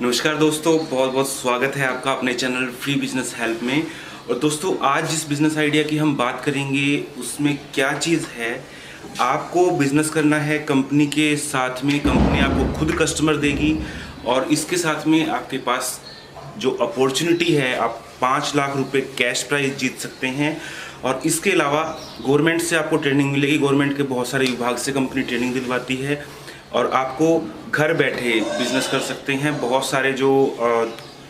नमस्कार दोस्तों, बहुत बहुत स्वागत है आपका अपने चैनल फ्री बिजनेस हेल्प में। और दोस्तों, आज जिस बिजनेस आइडिया की हम बात करेंगे उसमें क्या चीज़ है। आपको बिजनेस करना है कंपनी के साथ में, कंपनी आपको खुद कस्टमर देगी और इसके साथ में आपके पास जो अपॉर्चुनिटी है, आप 5 लाख रुपए कैश प्राइज जीत सकते हैं। और इसके अलावा गवर्नमेंट से आपको ट्रेनिंग मिलेगी। गवर्नमेंट के बहुत सारे विभाग से कंपनी ट्रेनिंग दिलवाती है और आपको घर बैठे बिजनेस कर सकते हैं। बहुत सारे जो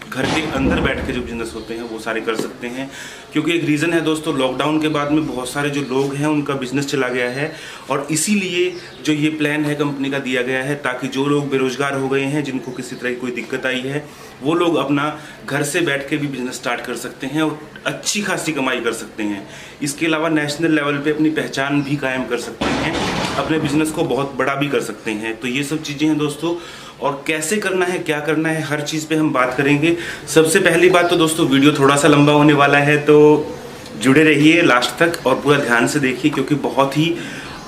घर के अंदर बैठ के जो बिजनेस होते हैं वो सारे कर सकते हैं, क्योंकि एक रीज़न है दोस्तों, लॉकडाउन के बाद में बहुत सारे जो लोग हैं उनका बिजनेस चला गया है और इसीलिए जो ये प्लान है कंपनी का दिया गया है, ताकि जो लोग बेरोजगार हो गए हैं, जिनको किसी तरह की कोई दिक्कत आई है, वो लोग अपना घर से बैठ के भी बिजनेस स्टार्ट कर सकते हैं और अच्छी खासी कमाई कर सकते हैं। इसके अलावा नेशनल लेवल पे अपनी पहचान भी कायम कर सकते हैं, अपने बिजनेस को बहुत बड़ा भी कर सकते हैं। तो ये सब चीज़ें हैं दोस्तों, और कैसे करना है, क्या करना है, हर चीज़ पे हम बात करेंगे। सबसे पहली बात तो दोस्तों, वीडियो थोड़ा सा लंबा होने वाला है, तो जुड़े रहिए लास्ट तक और पूरा ध्यान से देखिए, क्योंकि बहुत ही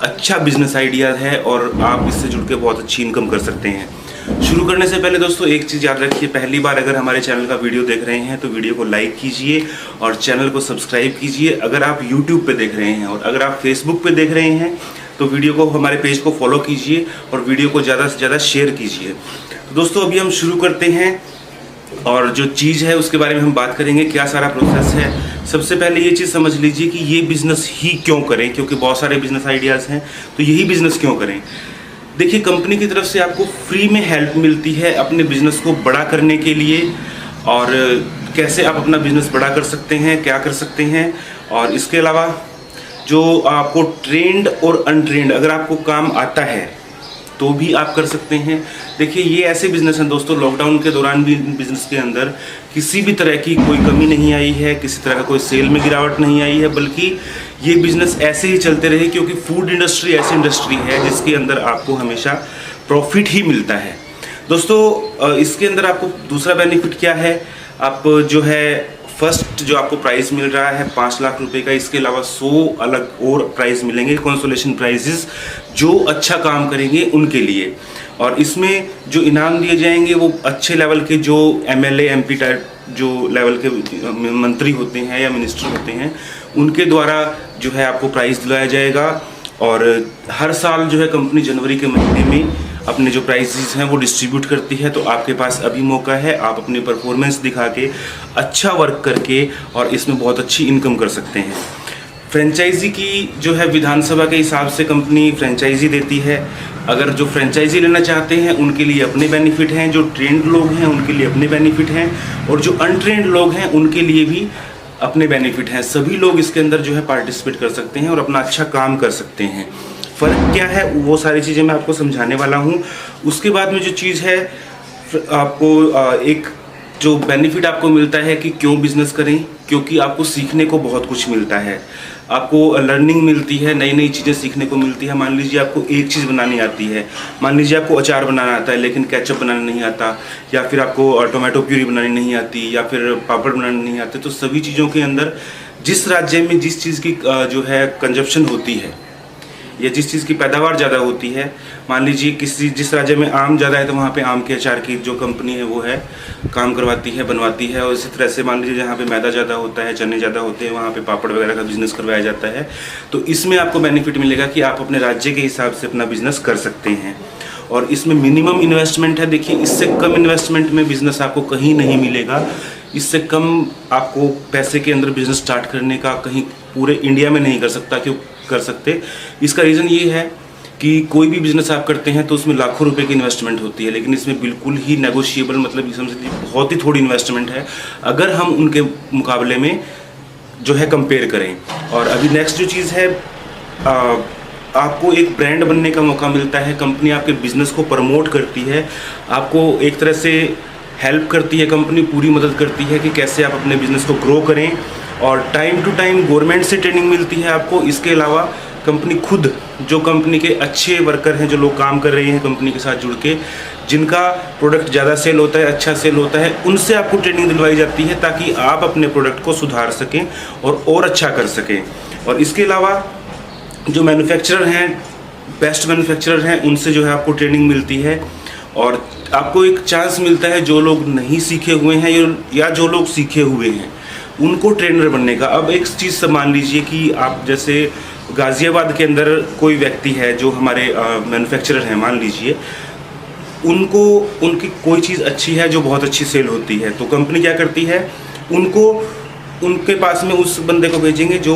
अच्छा बिजनेस आइडिया है और आप इससे जुड़ के बहुत अच्छी इनकम कर सकते हैं। शुरू करने से पहले दोस्तों एक चीज़ याद रखिए, पहली बार अगर हमारे चैनल का वीडियो देख रहे हैं तो वीडियो को लाइक कीजिए और चैनल को सब्सक्राइब कीजिए। अगर आप यूट्यूब पे देख रहे हैं और अगर आप फेसबुक पे देख रहे हैं तो वीडियो को, हमारे पेज को फॉलो कीजिए और वीडियो को ज़्यादा से ज़्यादा शेयर कीजिए। तो दोस्तों अभी हम शुरू करते हैं और जो चीज़ है उसके बारे में हम बात करेंगे, क्या सारा प्रोसेस है। सबसे पहले ये चीज़ समझ लीजिए कि ये बिज़नेस ही क्यों करें, क्योंकि बहुत सारे बिज़नेस आइडियाज़ हैं, तो यही बिज़नेस क्यों करें। देखिए, कंपनी की तरफ से आपको फ्री में हेल्प मिलती है अपने बिज़नेस को बड़ा करने के लिए, और कैसे आप अपना बिज़नेस बड़ा कर सकते हैं, क्या कर सकते हैं। और इसके अलावा जो आपको ट्रेंड और अनट्रेंड, अगर आपको काम आता है तो भी आप कर सकते हैं। देखिए, ये ऐसे बिजनेस हैं दोस्तों, लॉकडाउन के दौरान भी बिजनेस के अंदर किसी भी तरह की कोई कमी नहीं आई है, किसी तरह का कोई सेल में गिरावट नहीं आई है, बल्कि ये बिजनेस ऐसे ही चलते रहे, क्योंकि फूड इंडस्ट्री ऐसी इंडस्ट्री है जिसके अंदर आपको हमेशा प्रॉफिट ही मिलता है। दोस्तों इसके अंदर आपको दूसरा बेनिफिट क्या है, आप जो है फर्स्ट जो आपको प्राइस मिल रहा है 5 लाख रुपए का, इसके अलावा 100 अलग और प्राइस मिलेंगे, कंसोलेशन प्राइजेस, जो अच्छा काम करेंगे उनके लिए। और इसमें जो इनाम दिए जाएंगे वो अच्छे लेवल के, जो MLA MP टाइप जो लेवल के मंत्री होते हैं या मिनिस्टर होते हैं, उनके द्वारा जो है आपको प्राइज़ दिलाया जाएगा। और हर साल जो है कंपनी जनवरी के महीने में अपने जो प्राइजेस हैं वो डिस्ट्रीब्यूट करती है। तो आपके पास अभी मौका है, आप अपनी परफॉर्मेंस दिखा के, अच्छा वर्क करके और इसमें बहुत अच्छी इनकम कर सकते हैं। फ्रेंचाइजी की जो है विधानसभा के हिसाब से कंपनी फ्रेंचाइजी देती है। अगर जो फ्रेंचाइजी लेना चाहते हैं उनके लिए अपने बेनिफिट हैं, जो ट्रेंड लोग हैं उनके लिए अपने बेनिफिट हैं, और जो अनट्रेंड लोग हैं उनके लिए भी अपने बेनिफिट हैं। सभी लोग इसके अंदर जो है पार्टिसिपेट कर सकते हैं और अपना अच्छा काम कर सकते हैं। फ़र्क क्या है वो सारी चीज़ें मैं आपको समझाने वाला हूँ। उसके बाद में जो चीज़ है, आपको एक जो बेनिफिट आपको मिलता है कि क्यों बिज़नेस करें, क्योंकि आपको सीखने को बहुत कुछ मिलता है, आपको लर्निंग मिलती है, नई नई चीज़ें सीखने को मिलती है। मान लीजिए आपको एक चीज़ बनानी आती है, मान लीजिए आपको अचार बनाना आता है लेकिन केचप बनाना नहीं आता, या फिर आपको टोमेटो प्यूरी बनानी नहीं आती, या फिर पापड़ बनाना नहीं आते। तो सभी चीज़ों के अंदर जिस राज्य में जिस चीज़ की जो है कंजप्शन होती है या जिस चीज़ की पैदावार ज़्यादा होती है, मान लीजिए जिस राज्य में आम ज़्यादा है तो वहाँ पे आम के अचार की जो कंपनी है वो है काम करवाती है, बनवाती है। और इसी तरह से मान लीजिए जहाँ पे मैदा ज़्यादा होता है, चने ज़्यादा होते हैं, वहाँ पे पापड़ वगैरह का बिज़नेस करवाया जाता है। तो इसमें आपको बेनिफिट मिलेगा कि आप अपने राज्य के हिसाब से अपना बिज़नेस कर सकते हैं। और इसमें मिनिमम इन्वेस्टमेंट है। देखिए, इससे कम इन्वेस्टमेंट में बिज़नेस आपको कहीं नहीं मिलेगा। इससे कम आपको पैसे के अंदर बिज़नेस स्टार्ट करने का कहीं पूरे इंडिया में नहीं कर सकते। इसका रीज़न ये है कि कोई भी बिज़नेस आप करते हैं तो उसमें लाखों रुपए की इन्वेस्टमेंट होती है, लेकिन इसमें बिल्कुल ही नेगोशिएबल, मतलब समझ लीजिए बहुत ही थोड़ी इन्वेस्टमेंट है अगर हम उनके मुकाबले में जो है कंपेयर करें। और अभी नेक्स्ट जो चीज़ है, आपको एक ब्रांड बनने का मौका मिलता है। कंपनी आपके बिज़नेस को प्रमोट करती है, आपको एक तरह से हेल्प करती है, कंपनी पूरी मदद करती है कि कैसे आप अपने बिज़नेस को ग्रो करें। और टाइम टू टाइम गवर्नमेंट से ट्रेनिंग मिलती है आपको। इसके अलावा कंपनी खुद, जो कंपनी के अच्छे वर्कर हैं, जो लोग काम कर रहे हैं कंपनी के साथ जुड़ के, जिनका प्रोडक्ट ज़्यादा सेल होता है, अच्छा सेल होता है, उनसे आपको ट्रेनिंग दिलवाई जाती है ताकि आप अपने प्रोडक्ट को सुधार सकें और अच्छा कर सकें। और इसके अलावा जो मैन्युफैक्चरर हैं, बेस्ट मैन्युफैक्चरर हैं, उनसे जो है आपको ट्रेनिंग मिलती है। और आपको एक चांस मिलता है जो लोग नहीं सीखे हुए हैं या जो लोग सीखे हुए हैं उनको ट्रेनर बनने का। अब एक चीज़ से मान लीजिए कि आप जैसे गाज़ियाबाद के अंदर कोई व्यक्ति है जो हमारे मैन्युफैक्चरर हैं मान लीजिए, उनको उनकी कोई चीज़ अच्छी है जो बहुत अच्छी सेल होती है, तो कंपनी क्या करती है, उनको उनके पास में उस बंदे को भेजेंगे जो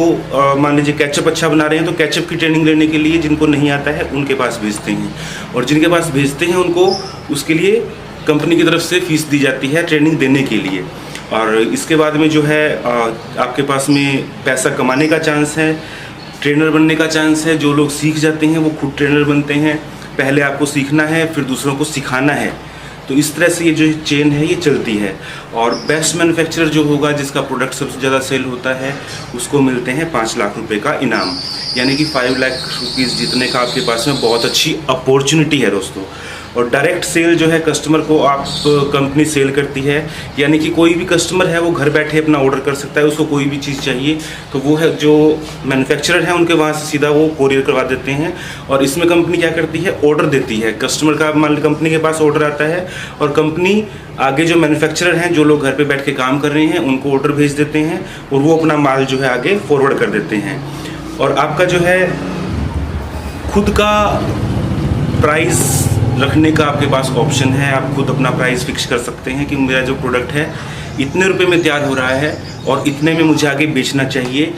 मान लीजिए केचप अच्छा बना रहे हैं, तो केचप की ट्रेनिंग लेने के लिए जिनको नहीं आता है उनके पास भेजते हैं, और जिनके पास भेजते हैं उनको उसके लिए कंपनी की तरफ से फीस दी जाती है ट्रेनिंग देने के लिए। और इसके बाद में जो है आपके पास में पैसा कमाने का चांस है, ट्रेनर बनने का चांस है। जो लोग सीख जाते हैं वो खुद ट्रेनर बनते हैं। पहले आपको सीखना है, फिर दूसरों को सिखाना है। तो इस तरह से ये जो चेन है ये चलती है। और बेस्ट मैन्युफैक्चरर जो होगा, जिसका प्रोडक्ट सबसे ज़्यादा सेल होता है, उसको मिलते हैं 5 लाख रुपए का इनाम, यानी कि 5 लाख रुपीज़ जीतने का आपके पास में बहुत अच्छी अपॉर्चुनिटी है दोस्तों। और डायरेक्ट सेल जो है कस्टमर को आप कंपनी सेल करती है, यानी कि कोई भी कस्टमर है वो घर बैठे अपना ऑर्डर कर सकता है। उसको कोई भी चीज़ चाहिए तो वो है जो मैन्युफैक्चरर है उनके वहाँ से सीधा वो कोरियर करवा देते हैं। और इसमें कंपनी क्या करती है, ऑर्डर देती है। कस्टमर का मान ली कंपनी के पास ऑर्डर आता है और कंपनी आगे जो मैन्युफैक्चरर हैं, जो लोग घर पे बैठ के काम कर रहे हैं, उनको ऑर्डर भेज देते हैं और वो अपना माल जो है आगे फॉरवर्ड कर देते हैं। और आपका जो है खुद का प्राइस रखने का आपके पास ऑप्शन है। आप खुद अपना प्राइस फिक्स कर सकते हैं कि मेरा जो प्रोडक्ट है इतने रुपए में तैयार हो रहा है और इतने में मुझे आगे बेचना चाहिए।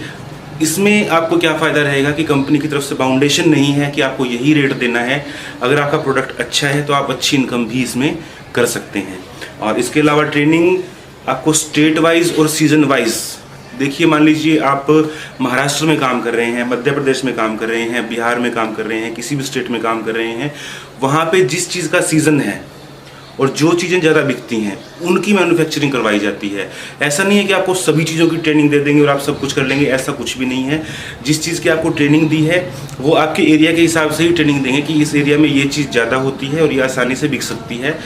इसमें आपको क्या फ़ायदा रहेगा कि कंपनी की तरफ से बाउंडेशन नहीं है कि आपको यही रेट देना है। अगर आपका प्रोडक्ट अच्छा है तो आप अच्छी इनकम भी इसमें कर सकते हैं। और इसके अलावा ट्रेनिंग आपको स्टेट वाइज और सीजन वाइज, देखिए मान लीजिए आप महाराष्ट्र में काम कर रहे हैं, मध्य प्रदेश में काम कर रहे हैं, बिहार में काम कर रहे हैं, किसी भी स्टेट में काम कर रहे हैं, वहाँ पे जिस चीज़ का सीज़न है और जो चीज़ें ज़्यादा बिकती हैं उनकी मैन्युफैक्चरिंग करवाई जाती है। ऐसा नहीं है कि आपको सभी चीज़ों की ट्रेनिंग दे देंगे और आप सब कुछ कर लेंगे, ऐसा कुछ भी नहीं है। जिस चीज़ की आपको ट्रेनिंग दी है वो आपके एरिया के हिसाब से ही ट्रेनिंग देंगे कि इस एरिया में ये चीज़ ज़्यादा होती है और ये आसानी से बिक सकती है।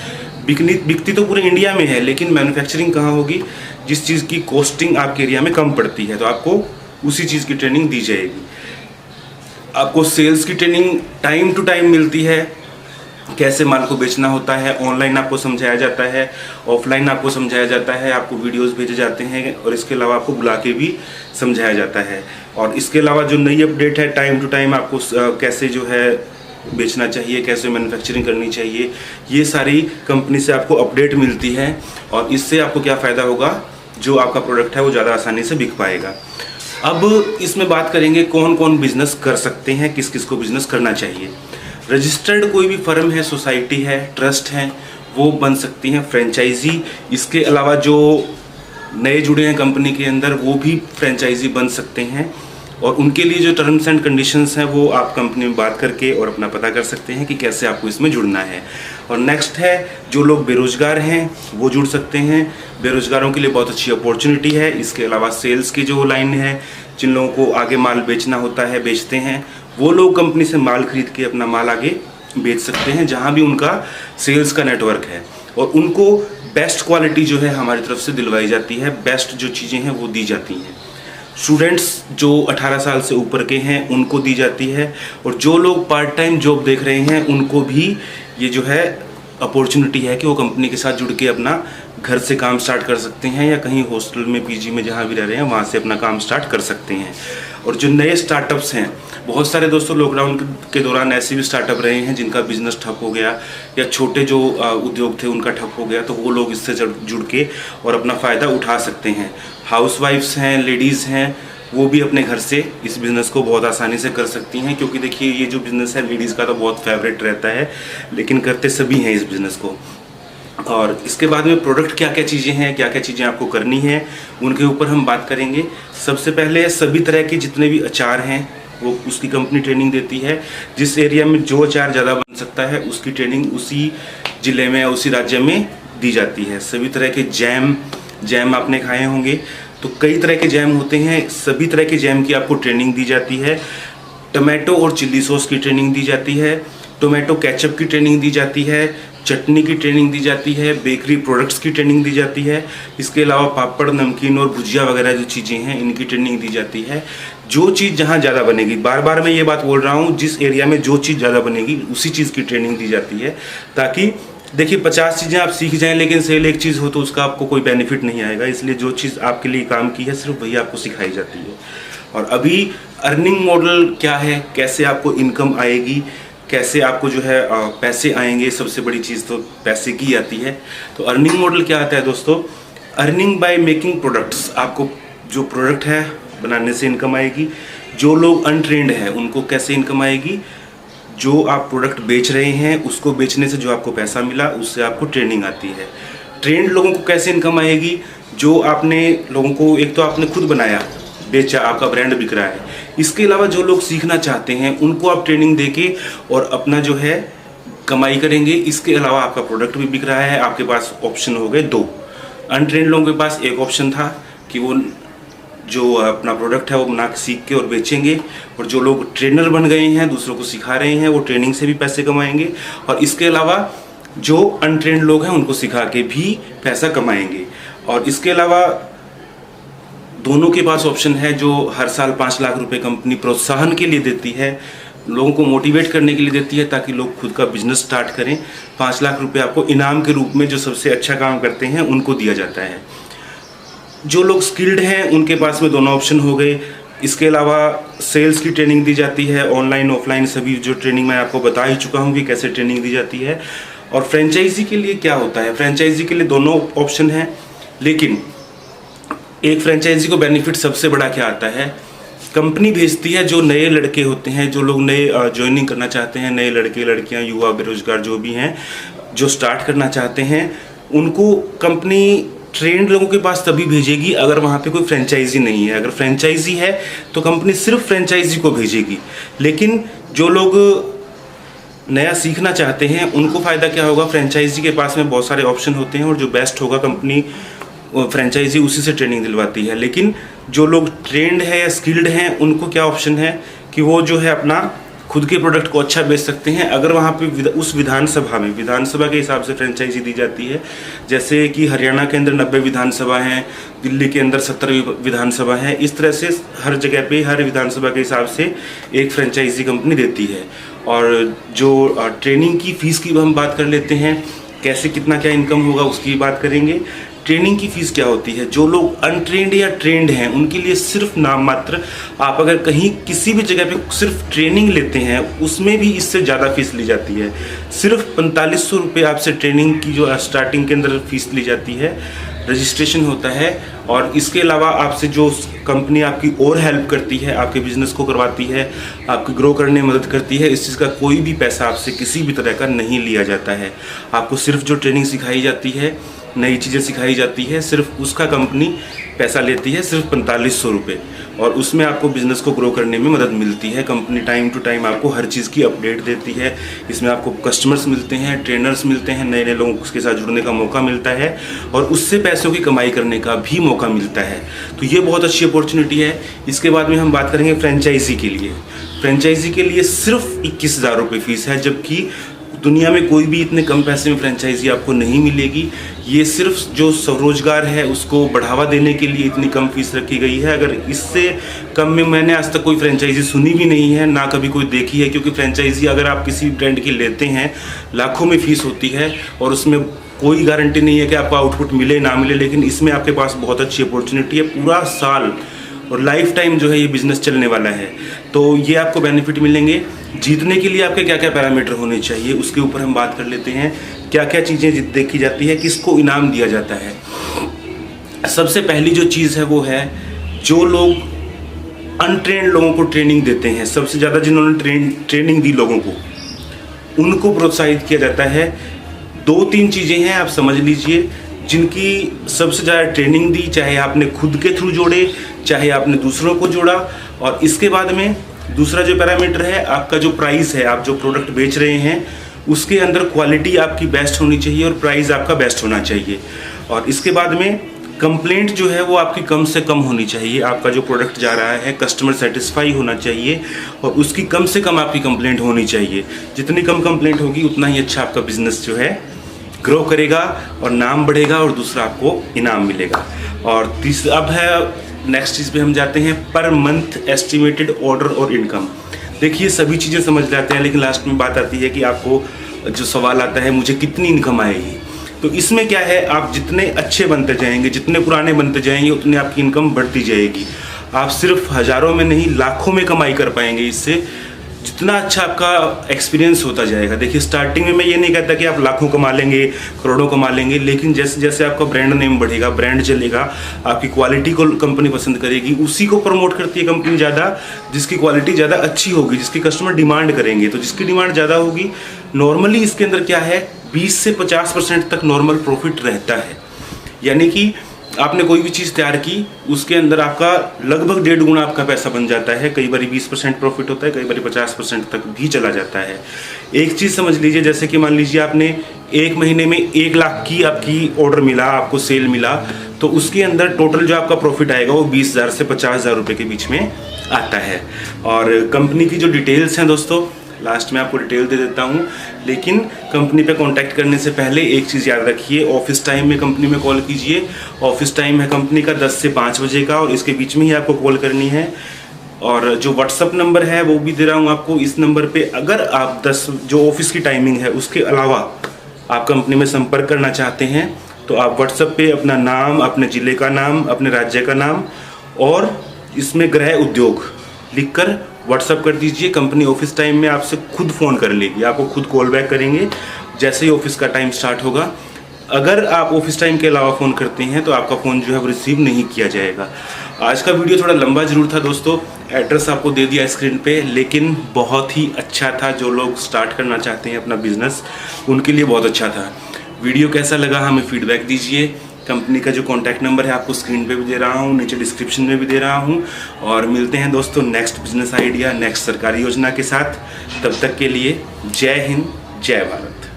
बिकती तो पूरे इंडिया में है, लेकिन मैन्युफैक्चरिंग कहाँ होगी, जिस चीज़ की कॉस्टिंग आपके एरिया में कम पड़ती है तो आपको उसी चीज़ की ट्रेनिंग दी जाएगी। आपको सेल्स की ट्रेनिंग टाइम टू टाइम मिलती है, कैसे माल को बेचना होता है। ऑनलाइन आपको समझाया जाता है, ऑफलाइन आपको समझाया जाता है, आपको वीडियोस भेजे जाते हैं और इसके अलावा आपको बुला के भी समझाया जाता है। और इसके अलावा जो नई अपडेट है, टाइम टू टाइम आपको कैसे जो है बेचना चाहिए, कैसे मैन्युफैक्चरिंग करनी चाहिए, ये सारी कंपनी से आपको अपडेट मिलती है। और इससे आपको क्या फ़ायदा होगा, जो आपका प्रोडक्ट है वो ज़्यादा आसानी से बिक पाएगा। अब इसमें बात करेंगे कौन कौन बिजनेस कर सकते हैं, किस किस को बिजनेस करना चाहिए। रजिस्टर्ड कोई भी फर्म है, सोसाइटी है, ट्रस्ट है, वो बन सकती हैं फ्रेंचाइजी। इसके अलावा जो नए जुड़े हैं कंपनी के अंदर वो भी फ्रेंचाइजी बन सकते हैं। और उनके लिए जो टर्म्स एंड कंडीशंस हैं वो आप कंपनी में बात करके और अपना पता कर सकते हैं कि कैसे आपको इसमें जुड़ना है। और नेक्स्ट है जो लोग बेरोजगार हैं वो जुड़ सकते हैं, बेरोजगारों के लिए बहुत अच्छी अपॉर्चुनिटी है। इसके अलावा सेल्स की जो लाइन है, जिन लोगों को आगे माल बेचना होता है, बेचते हैं, वो लोग कंपनी से माल खरीद के अपना माल आगे बेच सकते हैं जहाँ भी उनका सेल्स का नेटवर्क है। और उनको बेस्ट क्वालिटी जो है हमारी तरफ से दिलवाई जाती है, बेस्ट जो चीज़ें हैं वो दी जाती हैं। स्टूडेंट्स जो 18 साल से ऊपर के हैं उनको दी जाती है। और जो लोग पार्ट टाइम जॉब देख रहे हैं उनको भी ये जो है अपॉर्चुनिटी है कि वो कंपनी के साथ जुड़ के अपना घर से काम स्टार्ट कर सकते हैं या कहीं हॉस्टल में, पीजी में, जहाँ भी रह रहे हैं वहाँ से अपना काम स्टार्ट कर सकते हैं। और जो नए स्टार्टअप्स हैं, बहुत सारे दोस्तों लॉकडाउन के दौरान ऐसे भी स्टार्टअप रहे हैं जिनका बिजनेस ठप हो गया या छोटे जो उद्योग थे उनका ठप हो गया, तो वो लोग इससे जुड़ के और अपना फ़ायदा उठा सकते हैं। हाउसवाइफ्स हैं, लेडीज़ हैं, वो भी अपने घर से इस बिज़नेस को बहुत आसानी से कर सकती हैं। क्योंकि देखिए ये जो बिज़नेस है लेडीज़ का तो बहुत फेवरेट रहता है, लेकिन करते सभी हैं इस बिज़नेस को। और इसके बाद में प्रोडक्ट क्या क्या चीज़ें हैं, क्या क्या चीज़ें आपको करनी है, उनके ऊपर हम बात करेंगे। सबसे पहले सभी तरह के जितने भी अचार हैं वो उसकी कंपनी ट्रेनिंग देती है। जिस एरिया में जो अचार ज़्यादा बन सकता है उसकी ट्रेनिंग उसी ज़िले में या उसी राज्य में दी जाती है। सभी तरह के जैम आपने खाए होंगे, तो कई तरह के जैम होते हैं, सभी तरह के जैम की आपको ट्रेनिंग दी जाती है। टमाटो और चिल्ली सॉस की ट्रेनिंग दी जाती है, टोमेटो केचप की ट्रेनिंग दी जाती है, चटनी की ट्रेनिंग दी जाती है, बेकरी प्रोडक्ट्स की ट्रेनिंग दी जाती है। इसके अलावा पापड़, नमकीन और भुजिया वगैरह जो चीज़ें हैं इनकी ट्रेनिंग दी जाती है। जो चीज़ जहाँ ज़्यादा बनेगी, बार बार मैं ये बात बोल रहा हूँ, जिस एरिया में जो चीज़ ज़्यादा बनेगी उसी चीज़ की ट्रेनिंग दी जाती है, ताकि देखिए 50 चीज़ें आप सीख जाएं लेकिन सेल एक चीज़ हो तो उसका आपको कोई बेनिफिट नहीं आएगा, इसलिए जो चीज़ आपके लिए काम की है सिर्फ वही आपको सिखाई जाती है। और अभी अर्निंग मॉडल क्या है, कैसे आपको इनकम आएगी, कैसे आपको जो है पैसे आएंगे, सबसे बड़ी चीज़ तो पैसे की आती है। तो अर्निंग मॉडल क्या आता है दोस्तों, अर्निंग बाय मेकिंग प्रोडक्ट्स। आपको जो प्रोडक्ट है बनाने से इनकम आएगी। जो लोग अनट्रेंड है उनको कैसे इनकम आएगी, जो आप प्रोडक्ट बेच रहे हैं उसको बेचने से जो आपको पैसा मिला उससे आपको ट्रेनिंग आती है। ट्रेंड लोगों को कैसे इनकम आएगी, जो आपने लोगों को, एक तो आपने खुद बनाया बेचा, आपका ब्रांड बिक रहा है, इसके अलावा जो लोग सीखना चाहते हैं उनको आप ट्रेनिंग देके और अपना जो है कमाई करेंगे। इसके अलावा आपका प्रोडक्ट भी बिक रहा है, आपके पास ऑप्शन हो गए दो। अनट्रेंड लोगों के पास एक ऑप्शन था कि वो जो अपना प्रोडक्ट है वो बना के सीख के और बेचेंगे, और जो लोग ट्रेनर बन गए हैं दूसरों को सिखा रहे हैं वो ट्रेनिंग से भी पैसे कमाएंगे, और इसके अलावा जो अनट्रेंड लोग हैं उनको सिखा के भी पैसा कमाएंगे। और इसके अलावा दोनों के पास ऑप्शन है, जो हर साल 5 लाख रुपए कंपनी प्रोत्साहन के लिए देती है, लोगों को मोटिवेट करने के लिए देती है ताकि लोग खुद का बिजनेस स्टार्ट करें। 5 लाख रुपए आपको इनाम के रूप में जो सबसे अच्छा काम करते हैं उनको दिया जाता है। जो लोग स्किल्ड हैं उनके पास में दोनों ऑप्शन हो गए। इसके अलावा सेल्स की ट्रेनिंग दी जाती है, ऑनलाइन ऑफलाइन सभी जो ट्रेनिंग मैं आपको बता ही चुका हूँ कि कैसे ट्रेनिंग दी जाती है। और फ्रेंचाइजी के लिए क्या होता है, फ्रेंचाइजी के लिए दोनों ऑप्शन हैं, लेकिन एक फ्रेंचाइजी को बेनिफिट सबसे बड़ा क्या आता है, कंपनी भेजती है जो नए लड़के होते हैं, जो लोग नए ज्वाइनिंग करना चाहते हैं, नए लड़के लड़कियां, युवा, बेरोजगार जो भी हैं, जो स्टार्ट करना चाहते हैं, उनको कंपनी ट्रेंड लोगों के पास तभी भेजेगी अगर वहाँ पे कोई फ्रेंचाइजी नहीं है। अगर फ्रेंचाइजी है तो कंपनी सिर्फ फ्रेंचाइजी को भेजेगी। लेकिन जो लोग नया सीखना चाहते हैं उनको फ़ायदा क्या होगा, फ्रेंचाइजी के पास में बहुत सारे ऑप्शन होते हैं और जो बेस्ट होगा कंपनी फ्रेंचाइजी उसी से ट्रेनिंग दिलवाती है। लेकिन जो लोग ट्रेंड है या स्किल्ड हैं उनको क्या ऑप्शन है कि वो जो है अपना खुद के प्रोडक्ट को अच्छा बेच सकते हैं अगर वहाँ पे उस विधानसभा में, विधानसभा के हिसाब से फ्रेंचाइजी दी जाती है। जैसे कि हरियाणा के अंदर 90 विधानसभा हैं, दिल्ली के अंदर 70 विधानसभा हैं, इस तरह से हर जगह पे हर विधानसभा के हिसाब से एक फ्रेंचाइजी कंपनी देती है। और जो ट्रेनिंग की फ़ीस की हम बात कर लेते हैं, कैसे कितना क्या इनकम होगा उसकी बात करेंगे। ट्रेनिंग की फ़ीस क्या होती है, जो लोग अनट्रेंड या ट्रेंड हैं उनके लिए सिर्फ नाम मात्र, आप अगर कहीं किसी भी जगह पे सिर्फ ट्रेनिंग लेते हैं उसमें भी इससे ज़्यादा फीस ली जाती है। सिर्फ 4500 रुपये आपसे ट्रेनिंग की जो स्टार्टिंग के अंदर फीस ली जाती है, रजिस्ट्रेशन होता है। और इसके अलावा आपसे जो कंपनी आपकी और हेल्प करती है, आपके बिजनेस को करवाती है, आपको ग्रो करने में मदद करती है, इस चीज़ का कोई भी पैसा आपसे किसी भी तरह का नहीं लिया जाता है। आपको सिर्फ जो ट्रेनिंग सिखाई जाती है, नई चीज़ें सिखाई जाती है, सिर्फ उसका कंपनी पैसा लेती है, सिर्फ 4500 रुपये, और उसमें आपको बिज़नेस को ग्रो करने में मदद मिलती है। कंपनी टाइम टू टाइम आपको हर चीज़ की अपडेट देती है। इसमें आपको कस्टमर्स मिलते हैं, ट्रेनर्स मिलते हैं, नए नए लोगों के साथ जुड़ने का मौका मिलता है और उससे पैसों की कमाई करने का भी मौका मिलता है। तो ये बहुत अच्छी अपॉर्चुनिटी है। इसके बाद में हम बात करेंगे फ्रेंचाइजी के लिए। फ्रेंचाइजी के लिए सिर्फ 21,000 रुपये फीस है, जबकि दुनिया में कोई भी इतने कम पैसे में फ्रेंचाइजी आपको नहीं मिलेगी। ये सिर्फ जो स्वरोजगार है उसको बढ़ावा देने के लिए इतनी कम फीस रखी गई है। अगर इससे कम में मैंने आज तक कोई फ्रेंचाइजी सुनी भी नहीं है, ना कभी कोई देखी है, क्योंकि फ्रेंचाइजी अगर आप किसी ब्रांड की लेते हैं लाखों में फीस होती है और उसमें कोई गारंटी नहीं है कि आपको आउटपुट मिले ना मिले। लेकिन इसमें आपके पास बहुत अच्छी अपॉर्चुनिटी है, पूरा साल और लाइफ टाइम जो है ये बिज़नेस चलने वाला है। तो ये आपको बेनिफिट मिलेंगे। जीतने के लिए आपके क्या क्या पैरामीटर होने चाहिए उसके ऊपर हम बात कर लेते हैं। क्या क्या चीज़ें देखी जाती है, किसको इनाम दिया जाता है। सबसे पहली जो चीज़ है वो है जो लोग अनट्रेंड लोगों को ट्रेनिंग देते हैं, सबसे ज़्यादा जिन्होंने ट्रेनिंग दी लोगों को, उनको प्रोत्साहित किया जाता है। 2-3 चीज़ें हैं, आप समझ लीजिए, जिनकी सबसे ज़्यादा ट्रेनिंग दी, चाहे आपने खुद के थ्रू जोड़े, चाहे आपने दूसरों को जोड़ा। और इसके बाद में दूसरा जो पैरामीटर है, आपका जो प्राइस है, आप जो प्रोडक्ट बेच रहे हैं उसके अंदर क्वालिटी आपकी बेस्ट होनी चाहिए और प्राइस आपका बेस्ट होना चाहिए। और इसके बाद में कंप्लेंट जो है वो आपकी कम से कम होनी चाहिए। आपका जो प्रोडक्ट जा रहा है कस्टमर सेटिस्फाई होना चाहिए और उसकी कम से कम आपकी कंप्लेंट होनी चाहिए। जितनी कम कंप्लेंट होगी उतना ही अच्छा आपका बिजनेस जो है ग्रो करेगा और नाम बढ़ेगा और दूसरा आपको इनाम मिलेगा। और तीसरा अब है नेक्स्ट चीज़ पे हम जाते हैं, पर मंथ एस्टिमेटेड ऑर्डर और इनकम। देखिए सभी चीज़ें समझ लाते हैं लेकिन लास्ट में बात आती है कि आपको जो सवाल आता है मुझे कितनी इनकम आएगी। तो इसमें क्या है, आप जितने अच्छे बनते जाएंगे, जितने पुराने बनते जाएंगे, उतनी आपकी इनकम बढ़ती जाएगी। आप सिर्फ हज़ारों में नहीं लाखों में कमाई कर पाएंगे इससे, जितना अच्छा आपका एक्सपीरियंस होता जाएगा। देखिए स्टार्टिंग में मैं ये नहीं कहता कि आप लाखों कमा लेंगे, करोड़ों कमा लेंगे, लेकिन जैसे जैसे आपका ब्रांड नेम बढ़ेगा, ब्रांड चलेगा, आपकी क्वालिटी को कंपनी पसंद करेगी, उसी को प्रमोट करती है कंपनी ज़्यादा जिसकी क्वालिटी ज़्यादा अच्छी होगी, जिसकी कस्टमर डिमांड करेंगे। तो जिसकी डिमांड ज़्यादा होगी, नॉर्मली इसके अंदर क्या है 20 से 50% तक नॉर्मल प्रॉफिट रहता है। यानी कि आपने कोई भी चीज़ तैयार की, उसके अंदर आपका लगभग 1.5 गुना आपका पैसा बन जाता है। कई बार 20% प्रॉफिट होता है, कई बार 50% तक भी चला जाता है। एक चीज़ समझ लीजिए, जैसे कि मान लीजिए आपने 1 महीने में 1 लाख की आपकी ऑर्डर मिला, आपको सेल मिला, तो उसके अंदर टोटल जो आपका प्रॉफिट आएगा वो 20,000 से 50,000 रुपये के बीच में आता है। और कंपनी की जो डिटेल्स हैं दोस्तों, लास्ट में आपको डिटेल दे देता हूँ, लेकिन कंपनी पे कांटेक्ट करने से पहले एक चीज़ याद रखिए, ऑफिस टाइम में कंपनी में कॉल कीजिए। ऑफिस टाइम है कंपनी का 10 से 5 बजे का, और इसके बीच में ही आपको कॉल करनी है। और जो व्हाट्सअप नंबर है वो भी दे रहा हूँ आपको, इस नंबर पे अगर आप 10 जो ऑफिस की टाइमिंग है उसके अलावा आप कंपनी में संपर्क करना चाहते हैं, तो आप व्हाट्सअप पे अपना नाम, अपने ज़िले का नाम, अपने राज्य का नाम और इसमें गृह उद्योग लिखकर व्हाट्सअप कर दीजिए। कंपनी ऑफिस टाइम में आपसे खुद फ़ोन कर लेगी, आपको खुद कॉल बैक करेंगे जैसे ही ऑफिस का टाइम स्टार्ट होगा। अगर आप ऑफिस टाइम के अलावा फ़ोन करते हैं तो आपका फ़ोन जो है वो रिसीव नहीं किया जाएगा। आज का वीडियो थोड़ा लंबा ज़रूर था दोस्तों, एड्रेस आपको दे दिया स्क्रीन पे, लेकिन बहुत ही अच्छा था। जो लोग स्टार्ट करना चाहते हैं अपना बिजनेस, उनके लिए बहुत अच्छा था। वीडियो कैसा लगा हमें फीडबैक दीजिए। कंपनी का जो कॉन्टैक्ट नंबर है आपको स्क्रीन पे भी दे रहा हूँ, नीचे डिस्क्रिप्शन में भी दे रहा हूँ। और मिलते हैं दोस्तों नेक्स्ट बिजनेस आइडिया, नेक्स्ट सरकारी योजना के साथ। तब तक के लिए जय हिंद, जय भारत।